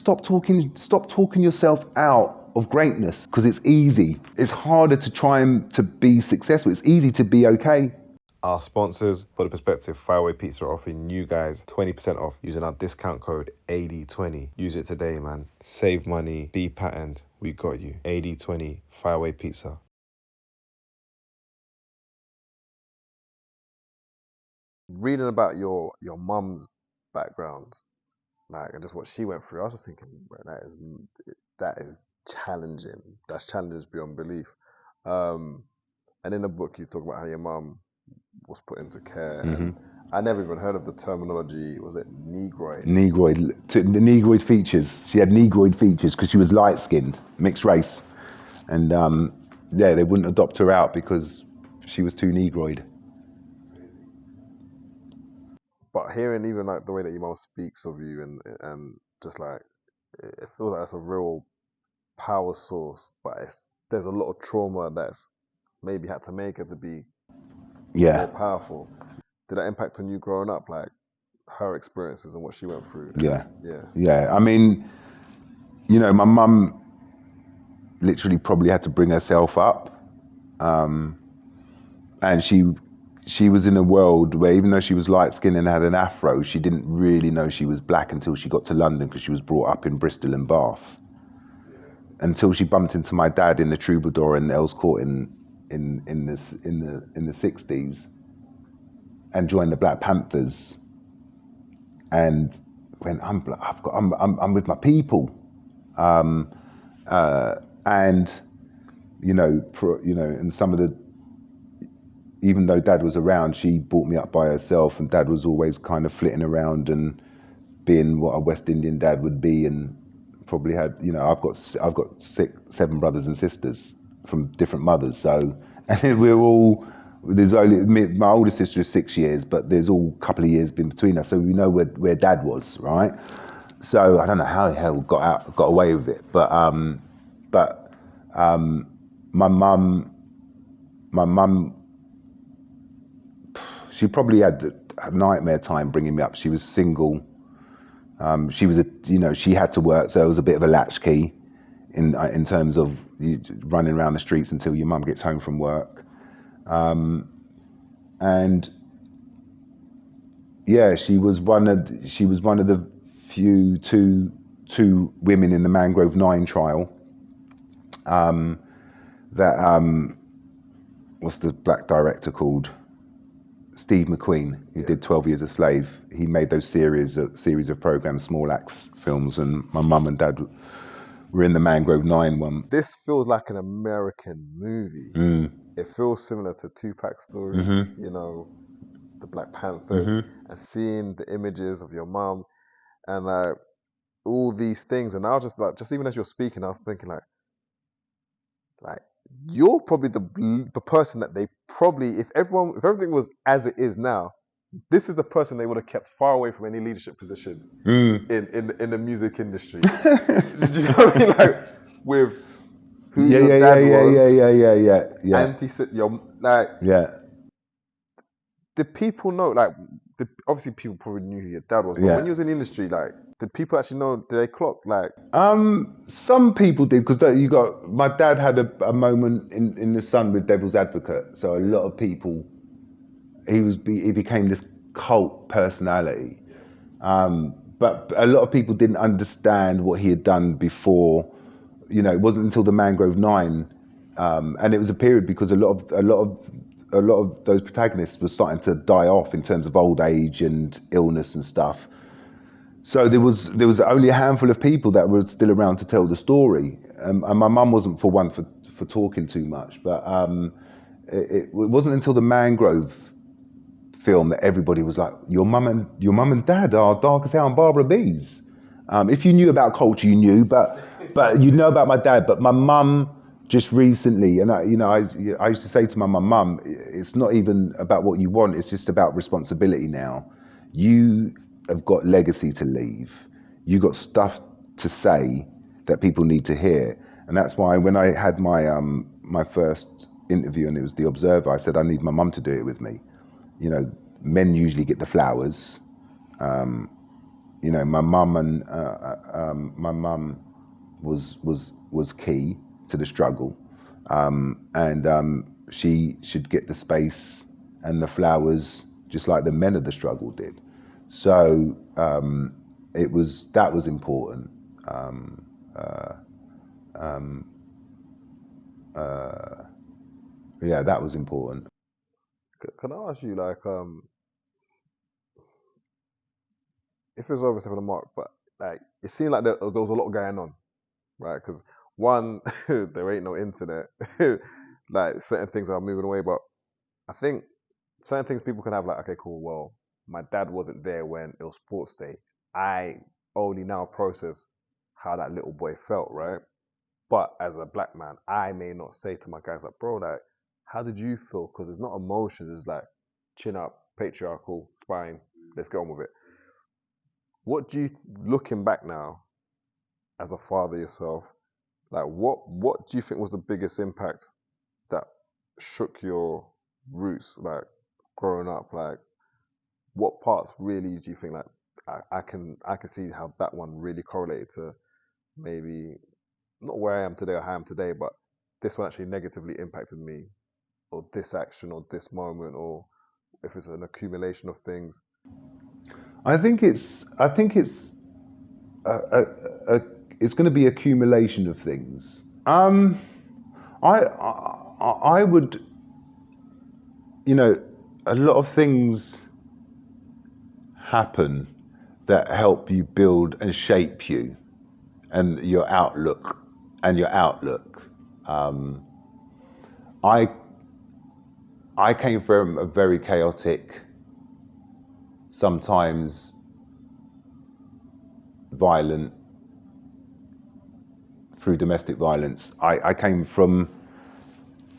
stop talking yourself out of greatness, because it's easy. It's harder to try and to be successful. It's easy to be okay. Our sponsors, For the Perspective Fireway Pizza, are offering you guys 20% off using our discount code AD20. Use it today, man. Save money, be patterned. We got you. AD20 Fireway Pizza. Reading about your mum's background, like, and just what she went through, I was just thinking, bro, that is challenging. That's challenges beyond belief. And in the book, you talk about how your mum was put into care. Mm-hmm. And I never even heard of the terminology. Was it negroid? The negroid features. She had negroid features because she was light-skinned, mixed race, and they wouldn't adopt her out because she was too negroid. But hearing even like the way that your mom speaks of you and just like, it feels like it's a real power source, but there's a lot of trauma that's maybe had to make her to be more powerful. Did that impact on you growing up, like her experiences and what she went through? Yeah. I mean, you know, my mum literally probably had to bring herself up, and she was in a world where, even though she was light-skinned and had an afro, she didn't really know she was black until she got to London, because she was brought up in Bristol and Bath. Until she bumped into my dad in the Troubadour in Earls Court in the 60s, and joined the Black Panthers, and went, I'm with my people, and and some of the, even though Dad was around, she brought me up by herself, and Dad was always kind of flitting around and being what a West Indian dad would be, and probably had, I've got 7 brothers and sisters from different mothers, so, and we're all, there's only, my older sister is 6 years, but there's all a couple of years in between us, so we know where Dad was, right? So I don't know how the hell got away with it, but my mum, she probably had a nightmare time bringing me up. She was single. She was she had to work, so it was a bit of a latchkey in terms of running around the streets until your mum gets home from work. And yeah, she was one of the few two women in the Mangrove 9 trial. What's the black director called? Steve McQueen, who did 12 Years a Slave. He made those series of programs, Small Axe films, and my mum and dad were in the Mangrove 9 one. This feels like an American movie. It feels similar to Tupac's story, the Black Panthers, and seeing the images of your mum and all these things. And I was just even as you're speaking, I was thinking like you're probably the person that they probably, if everything was as it is now, this is the person they would have kept far away from any leadership position in the music industry. Do you know what I mean? Like with who your dad was. Did people know? Obviously people probably knew who your dad was, but when you was in the industry, did people actually know? Did they clock? Some people did, because my dad had a moment in the Sun with Devil's Advocate, so a lot of people, he became this cult personality, but a lot of people didn't understand what he had done before. It wasn't until the Mangrove 9, and it was a period because a lot of those protagonists were starting to die off in terms of old age and illness and stuff. So there was only a handful of people that were still around to tell the story, and my mum wasn't for talking too much. But it wasn't until the Mangrove film that everybody was like, your mum and dad are Darcus Beese and Barbara Beese. If you knew about culture, you knew, but you know about my dad. But my mum just recently, and I used to say to my mum, it's not even about what you want; it's just about responsibility now. You have got legacy to leave. You got stuff to say that people need to hear, and that's why when I had my first interview and it was The Observer, I said I need my mum to do it with me. Men usually get the flowers, You know, my mum and my mum was key to the struggle, and she should get the space and the flowers just like the men of the struggle did. So that was important. Yeah, that was important. Can I ask you, like, if it's overstepping the mark, but like it seemed like there was a lot going on, right? Because one, there ain't no internet, like certain things are moving away, but I think certain things people can have, like, okay, cool, well, my dad wasn't there when it was sports day. I only now process how that little boy felt, right? But as a black man, I may not say to my guys, like, bro, like, how did you feel? Because it's not emotions, it's like chin up, patriarchal, spine, let's get on with it. What do you, looking back now, as a father yourself, like, what do you think was the biggest impact that shook your roots, like, growing up? Like, what parts really do you think, like, I can see how that one really correlated to maybe not where I am today or how I am today, but this one actually negatively impacted me, or this action, or this moment, or if it's an accumulation of things? I think it's it's going to be accumulation of things. I would, you know, a lot of things happen that help you build and shape you and your outlook and your outlook. I came from a very chaotic, sometimes violent, through domestic violence. I came from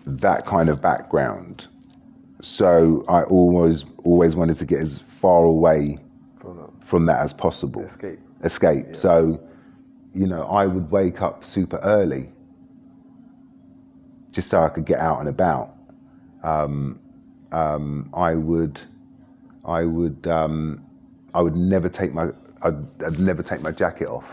that kind of background. So I always wanted to get as far away from that as possible. Escape. Yeah. So, you know, I would wake up super early just so I could get out and about. I'd never take my jacket off.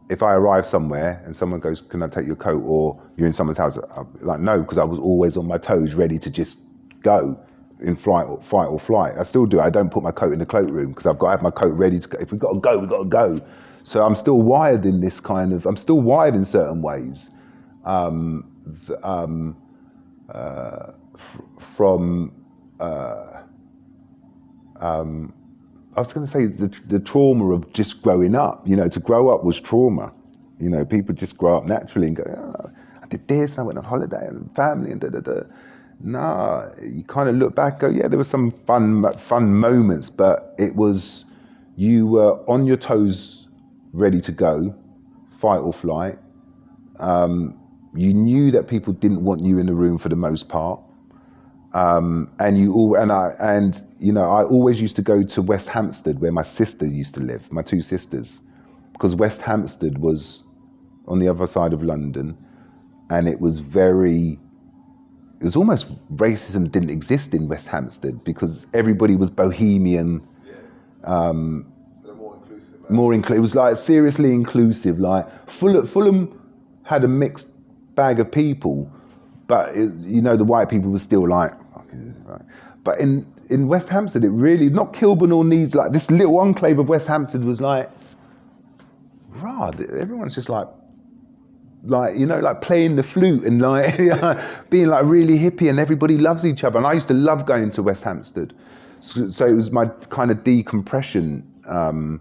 If I arrive somewhere and someone goes, "Can I take your coat?" or you're in someone's house, I'm like, no, because I was always on my toes, ready to just go in fight or flight. I still do. I don't put my coat in the cloakroom because I've got to have my coat ready to go. If we've got to go, we've got to go. So I'm still wired in this kind of. I'm still wired in certain ways. I was going to say the trauma of just growing up. You know, to grow up was trauma. You know, people just grow up naturally and go, "Oh, I did this, and I went on holiday and family and da da da." Nah, you kind of look back, go, yeah, there were some fun moments, but it was, you were on your toes, ready to go, fight or flight. You knew that people didn't want you in the room for the most part. I always used to go to West Hampstead where my sister used to live, my two sisters, because West Hampstead was on the other side of London, and it was almost racism didn't exist in West Hampstead because everybody was bohemian. So more inclusive. It was like seriously inclusive. Like Fulham had a mixed bag of people, but the white people were still like, right. But in West Hampstead, it really, not Kilburn or Needs, like this little enclave of West Hampstead was like, everyone's just like playing the flute and like being like really hippie, and everybody loves each other. And I used to love going to West Hampstead. So it was my kind of decompression, and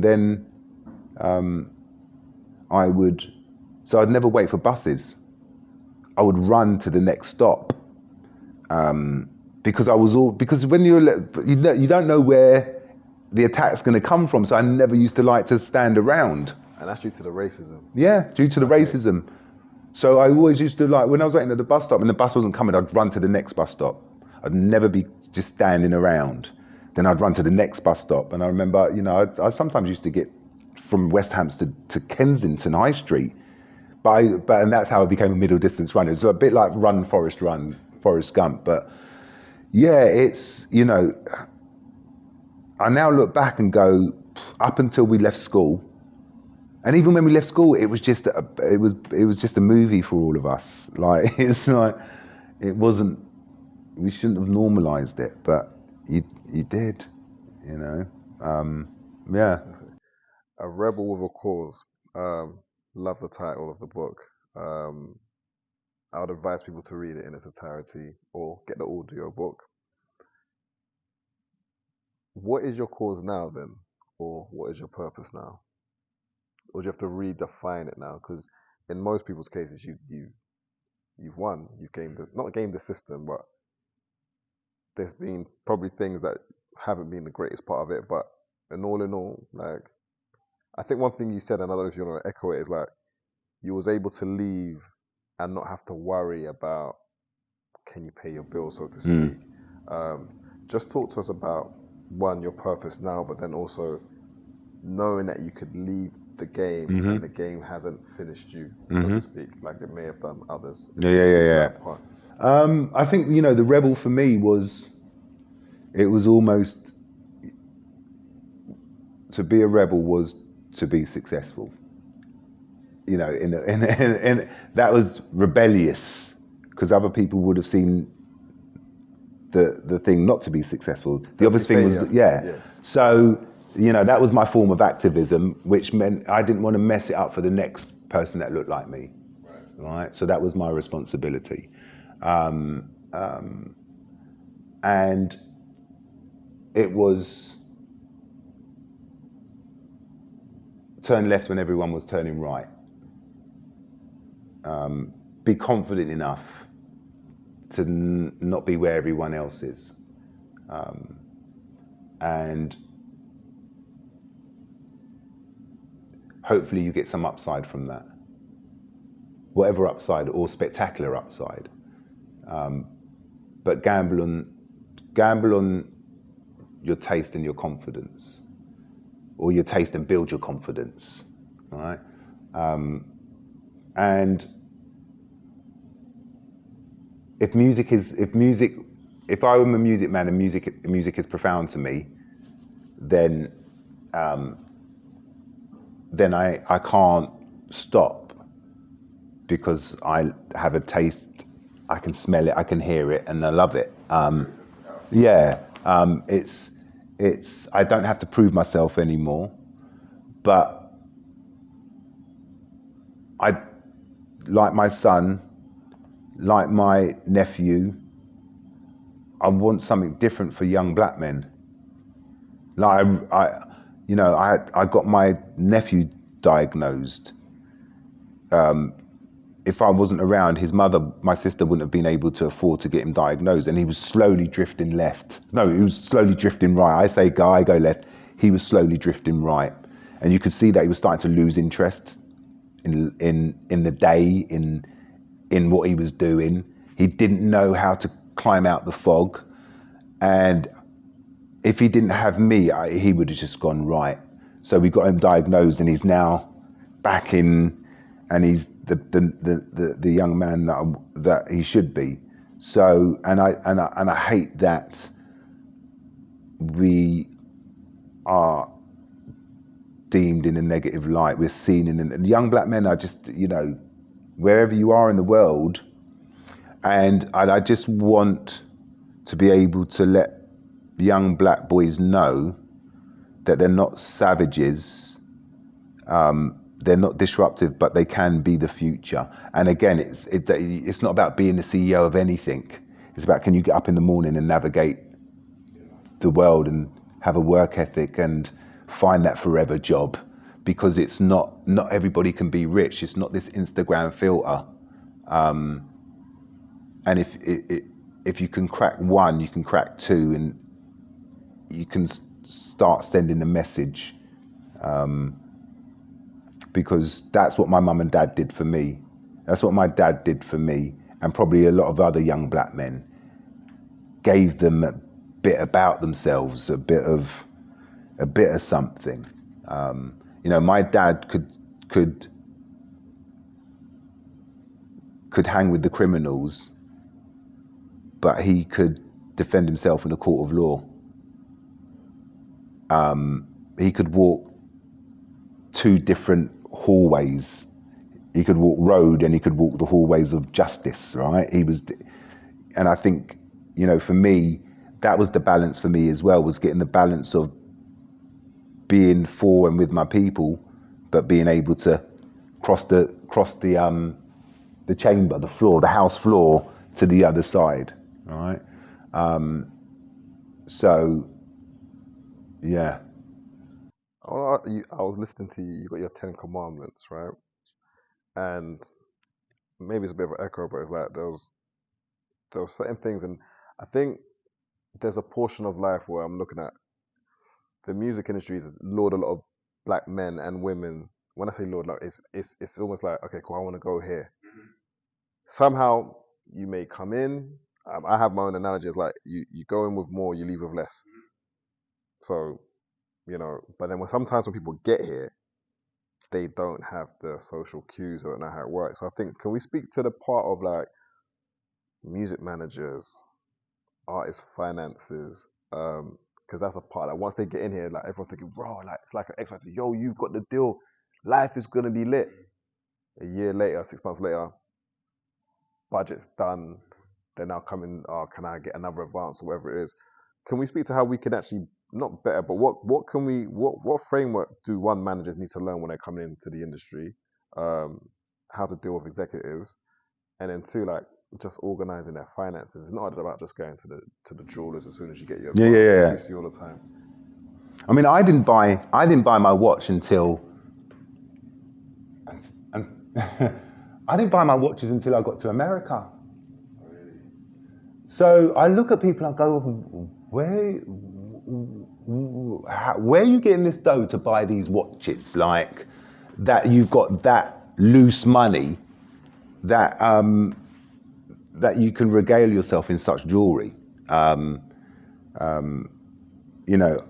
then I'd never wait for buses. I would run to the next stop, because when you don't know where the attack's going to come from. So I never used to like to stand around. And that's due to the racism. Yeah, due to the racism. So I always used to, like, when I was waiting at the bus stop and the bus wasn't coming, I'd run to the next bus stop. I'd never be just standing around. Then I'd run to the next bus stop. And I remember, I sometimes used to get from West Hampstead to Kensington High Street. And that's how I became a middle distance runner. It's a bit like Run, Forrest Gump. But Yeah, it's, you know, I now look back and go, up until we left school, and even when we left school, it was just it was just a movie for all of us. Like it's like it wasn't. We shouldn't have normalized it, but you did, you know. Yeah. A Rebel with a Cause. Love the title of the book. I would advise people to read it in its entirety or get the audio book. What is your cause now then? Or what is your purpose now? Or do you have to redefine it now? Because in most people's cases, you've won. You've not gamed the system, but there's been probably things that haven't been the greatest part of it. But in all, like, I think one thing you said, and I don't know if you want to echo it, is like you was able to leave and not have to worry about can you pay your bills, so to speak. Just talk to us about one, your purpose now, but then also knowing that you could leave the game and the game hasn't finished you, so to speak, like it may have done others. Yeah. I think, you know, the Rebel for me it was almost, to be a rebel was to be successful. You know, in that was rebellious, because other people would have seen the thing not to be successful. The other thing was, So, you know, that was my form of activism, which meant I didn't want to mess it up for the next person that looked like me. Right. So that was my responsibility. And it was turn left when everyone was turning right. Be confident enough to not be where everyone else is. And hopefully you get some upside from that. Whatever upside, or spectacular upside. But gamble on your taste and your confidence, or your taste and build your confidence, right? And if I am a music man and music is profound to me, then I can't stop, because I have a taste. I can smell it, I can hear it, and I love it. It's I don't have to prove myself anymore, but I, like my son, like my nephew, I want something different for young black men. Like I got my nephew diagnosed. If I wasn't around, my sister wouldn't have been able to afford to get him diagnosed, and he was slowly drifting left. No, he was slowly drifting right. I say go, I go left. He was slowly drifting right, and you could see that he was starting to lose interest in the day, in what he was doing. He didn't know how to climb out the fog, and if he didn't have me, he would have just gone right. So we got him diagnosed, and he's now back in, and he's the young man that he should be. So, and I hate that we are deemed in a negative light. We're seen and young black men are just, you know, wherever you are in the world, and I just want to be able to let young black boys know that they're not savages. They're not disruptive, but they can be the future. And again, it's not about being the CEO of anything. It's about, can you get up in the morning and navigate the world and have a work ethic and find that forever job, because it's not everybody can be rich. It's not this Instagram filter. And if you can crack one, you can crack two, and you can start sending a message. Because that's what my mum and dad did for me. That's what my dad did for me, and probably a lot of other young black men. Gave them a bit about themselves, a bit of something. You know, my dad could hang with the criminals, but he could defend himself in a court of law. He could walk 2 different hallways. He could walk road and he could walk the hallways of justice, right? And I think, you know, for me, that was the balance for me as well, was getting the balance of being for and with my people, but being able to cross the chamber, the floor, the house floor to the other side, right? So, yeah. I was listening to you. You got your 10 commandments, right? And maybe it's a bit of an echo, but it's like there was certain things, and I think there's a portion of life where I'm looking at the music industry is lured a lot of black men and women. When I say lured, like it's almost like, okay, cool, I want to go here. Somehow you may come in. I have my own analogy. It's like you go in with more, you leave with less. So, you know, but then sometimes when people get here, they don't have the social cues, or don't know how it works. So I think, can we speak to the part of like music managers, artist finances, because that's a part. Like once they get in here, like everyone's thinking, bro, like it's like an X Factor. Yo, you've got the deal. Life is gonna be lit. A year later, 6 months later, budget's done. They're now coming. Oh, can I get another advance or whatever it is? Can we speak to how we can actually not better, but what framework do one managers need to learn when they're coming into the industry? How to deal with executives, and then 2, like just organizing their finances. It's not about just going to the jewelers as soon as you get your advance, which we see all the time. I mean, I didn't buy my watch until I didn't buy my watches until I got to America. So I look at people and go, where are you getting this dough to buy these watches? Like that, you've got that loose money that that you can regale yourself in such jewelry. You know,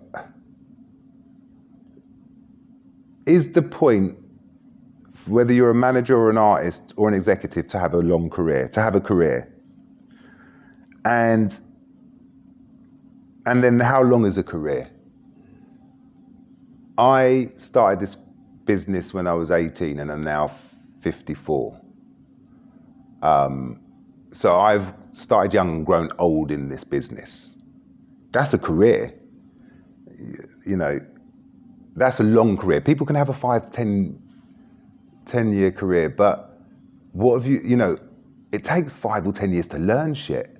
is the point, whether you're a manager or an artist or an executive, to have a long career, to have a career? And then how long is a career? I started this business when I was 18 and I'm now 54. So I've started young and grown old in this business. That's a career. You know, that's a long career. People can have a 5 to 10 year career, but what have you know, it takes 5 or 10 years to learn shit.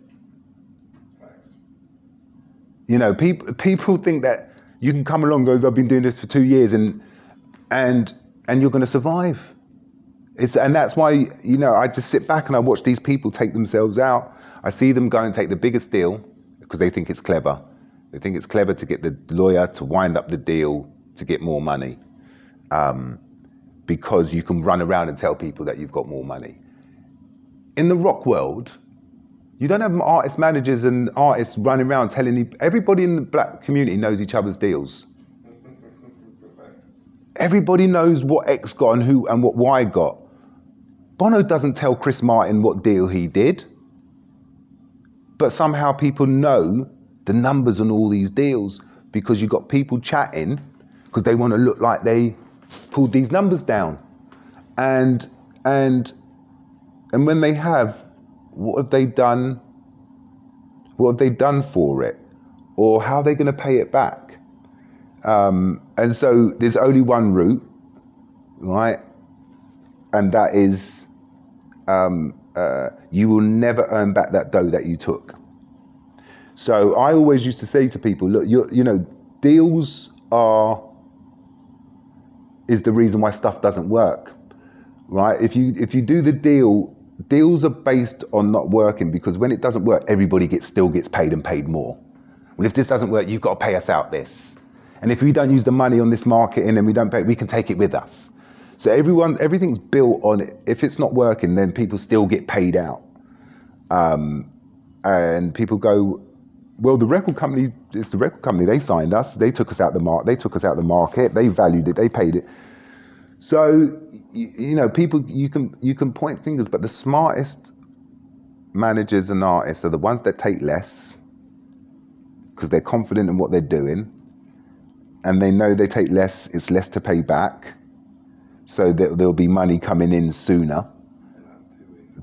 You know, people think that you can come along and go, I've been doing this for 2 years and you're going to survive. And that's why, you know, I just sit back and I watch these people take themselves out. I see them go and take the biggest deal because they think it's clever. They think it's clever to get the lawyer to wind up the deal to get more money, because you can run around and tell people that you've got more money. In the rock world, you don't have artist managers and artists running around telling you. Everybody in the black community knows each other's deals. Everybody knows what X got and who and what Y got. Bono doesn't tell Chris Martin what deal he did, but somehow people know the numbers on all these deals because you've got people chatting because they want to look like they pulled these numbers down. And when they have, what have they done? What have they done for it? Or how are they going to pay it back? And so there's only one route, right? And that is, you will never earn back that dough that you took. So I always used to say to people, look, you know, deals is the reason why stuff doesn't work, right? If you do the deal, deals are based on not working, because when it doesn't work, everybody still gets paid and paid more. Well, if this doesn't work, you've got to pay us out this. And if we don't use the money on this marketing and we don't pay, we can take it with us. So everything's built on it. If it's not working, then people still get paid out. And people go, well, the record company, it's the record company. They signed us. They took us out the market. They took us out the market. They valued it. They paid it. So, you know, people, you can point fingers, but the smartest managers and artists are the ones that take less, because they're confident in what they're doing, and they know they take less, it's less to pay back, so that there'll be money coming in sooner,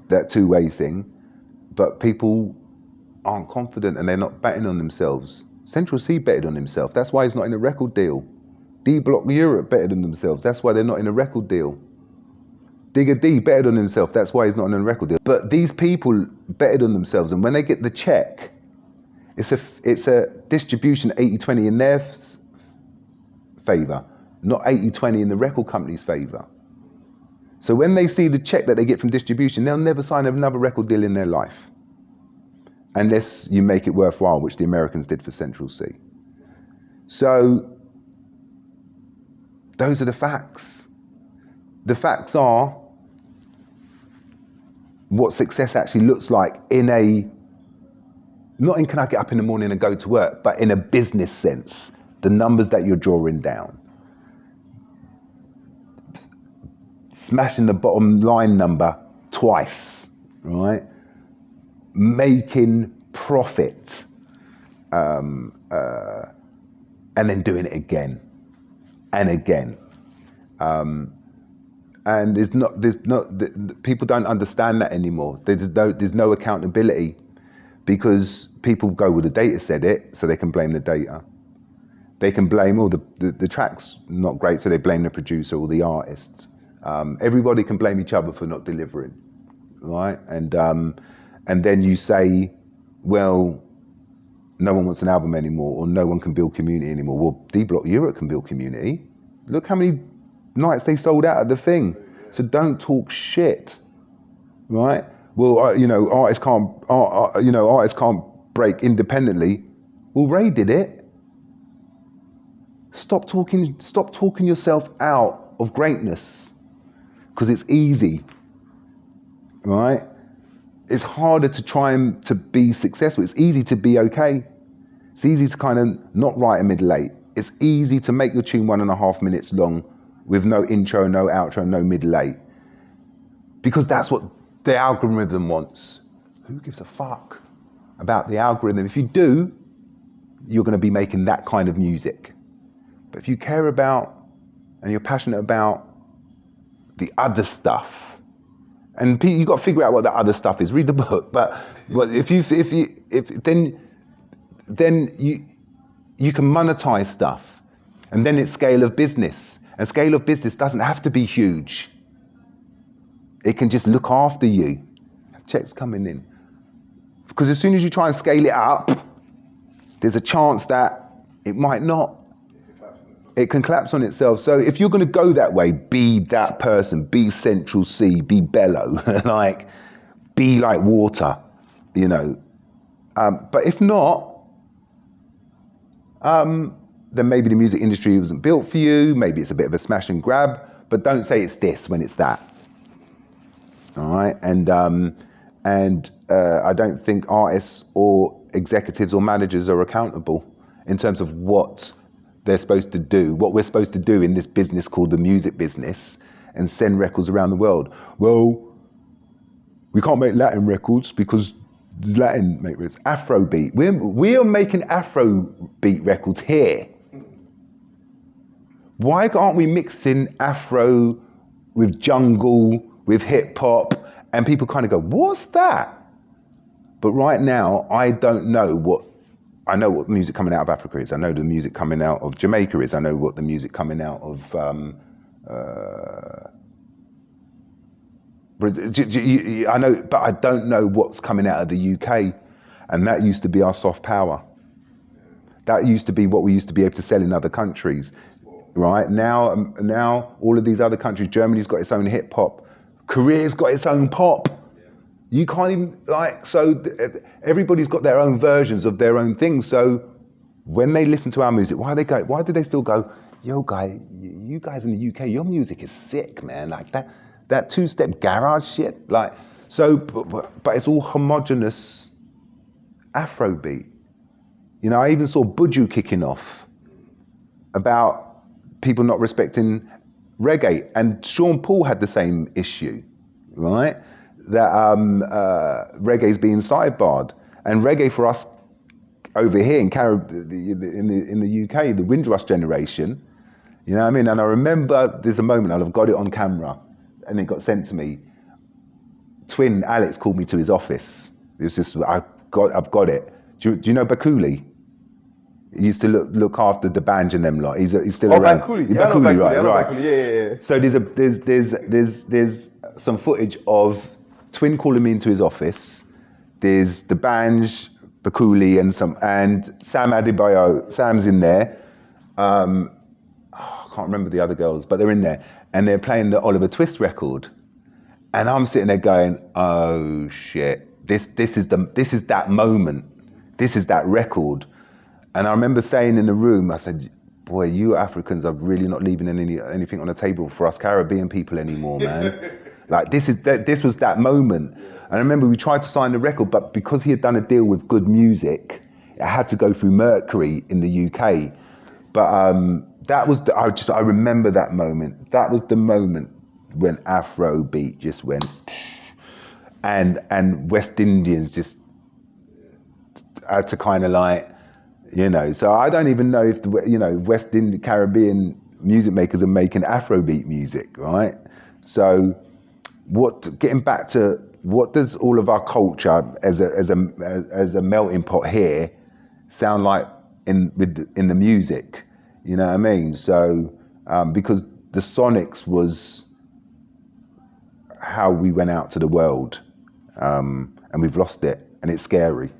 that two-way thing. But people aren't confident and they're not betting on themselves. Central C betted on himself, that's why he's not in a record deal. D Block Europe betted on themselves, that's why they're not in a record deal. Digger D betted on himself, that's why he's not in a record deal. But these people betted on themselves, and when they get the check, it's a distribution 80-20 in their favour, not 80-20 in the record company's favour. So when they see the check that they get from distribution, they'll never sign another record deal in their life, unless you make it worthwhile, which the Americans did for Central C. So those are the facts. The facts are what success actually looks like in a, not in can I get up in the morning and go to work, but in a business sense, the numbers that you're drawing down. Smashing the bottom line number twice, right? Making profit, and then doing it again and again. And people don't understand that anymore. There's no accountability, because people go, well, the data said it, so they can blame the data. They can blame, oh, the track's not great, so they blame the producer or the artist. Everybody can blame each other for not delivering, right? And then you say, well, no one wants an album anymore, or no one can build community anymore. Well, D Block Europe can build community. Look how many nights they sold out of the thing. So don't talk shit, right? Well, artists can't break independently. Well, Ray did it. Stop talking yourself out of greatness, because it's easy, right? It's harder to try and to be successful. It's easy to be okay. It's easy to kind of not write a middle eight. It's easy to make your tune 1.5 minutes long with no intro, no outro, no middle eight, because that's what the algorithm wants. Who gives a fuck about the algorithm? If you do, you're going to be making that kind of music. But if you care about and you're passionate about the other stuff, and you've got to figure out what the other stuff is. Read the book. But then you can monetize stuff, and then it's scale of business. And scale of business doesn't have to be huge. It can just look after you. Checks coming in. Because as soon as you try and scale it up, there's a chance that it might not. It can collapse on itself. So if you're going to go that way, be that person, be Central C, be Bellow, be like water, But if not, then maybe the music industry wasn't built for you. Maybe it's a bit of a smash and grab, but don't say it's this when it's that. All right, and I don't think artists or executives or managers are accountable in terms of what they're supposed to do, what we're supposed to do in this business called the music business, and send records around the world. Well, we can't make Latin records because Latin make records. Afrobeat. We are making Afrobeat records here. Why aren't we mixing Afro with jungle, with hip hop, and people kind of go, what's that? But right now, I don't know I know what music coming out of Africa is. I know the music coming out of Jamaica is. I know what the music coming out of Brazil. I know, but I don't know what's coming out of the UK. And that used to be our soft power. That used to be what we used to be able to sell in other countries, right? Now all of these other countries, Germany's got its own hip hop. Korea's got its own pop. You can't even, everybody's got their own versions of their own things. So when they listen to our music, why do they still go, yo guy, you guys in the UK, your music is sick, man. Like that two-step garage shit. But it's all homogenous Afrobeat. I even saw Buju kicking off about people not respecting reggae. And Sean Paul had the same issue, right? That reggae's being sidebarred. And reggae for us over here in in the UK, the Windrush generation. You know what I mean? And I remember there's a moment, and I've got it on camera, and it got sent to me. Twin Alex called me to his office. It was just, I've got it. Do you know Bakuli? He used to look after the band and them lot. He's still around. Bakuli. Yeah, Bakuli, right. Bakuli. Yeah. So there's some footage of Twin calling me into his office. There's the Banj, Bakuli, and Sam Adebayo. Sam's in there. I can't remember the other girls, but they're in there, and they're playing the Oliver Twist record. And I'm sitting there going, "Oh shit! This is that moment. This is that record." And I remember saying in the room, I said, "Boy, you Africans are really not leaving anything on the table for us Caribbean people anymore, man." Like this was that moment. And I remember we tried to sign the record, but because he had done a deal with Good Music, it had to go through Mercury in the UK. But that was I remember that moment. That was the moment when Afrobeat just went, and West Indians just had to kind of like, you know. So I don't even know if West Indian Caribbean music makers are making Afrobeat music, right? So getting back to what does all of our culture as a melting pot here sound like in the music? You know what I mean? So because the Sonics was how we went out to the world, and we've lost it, and it's scary.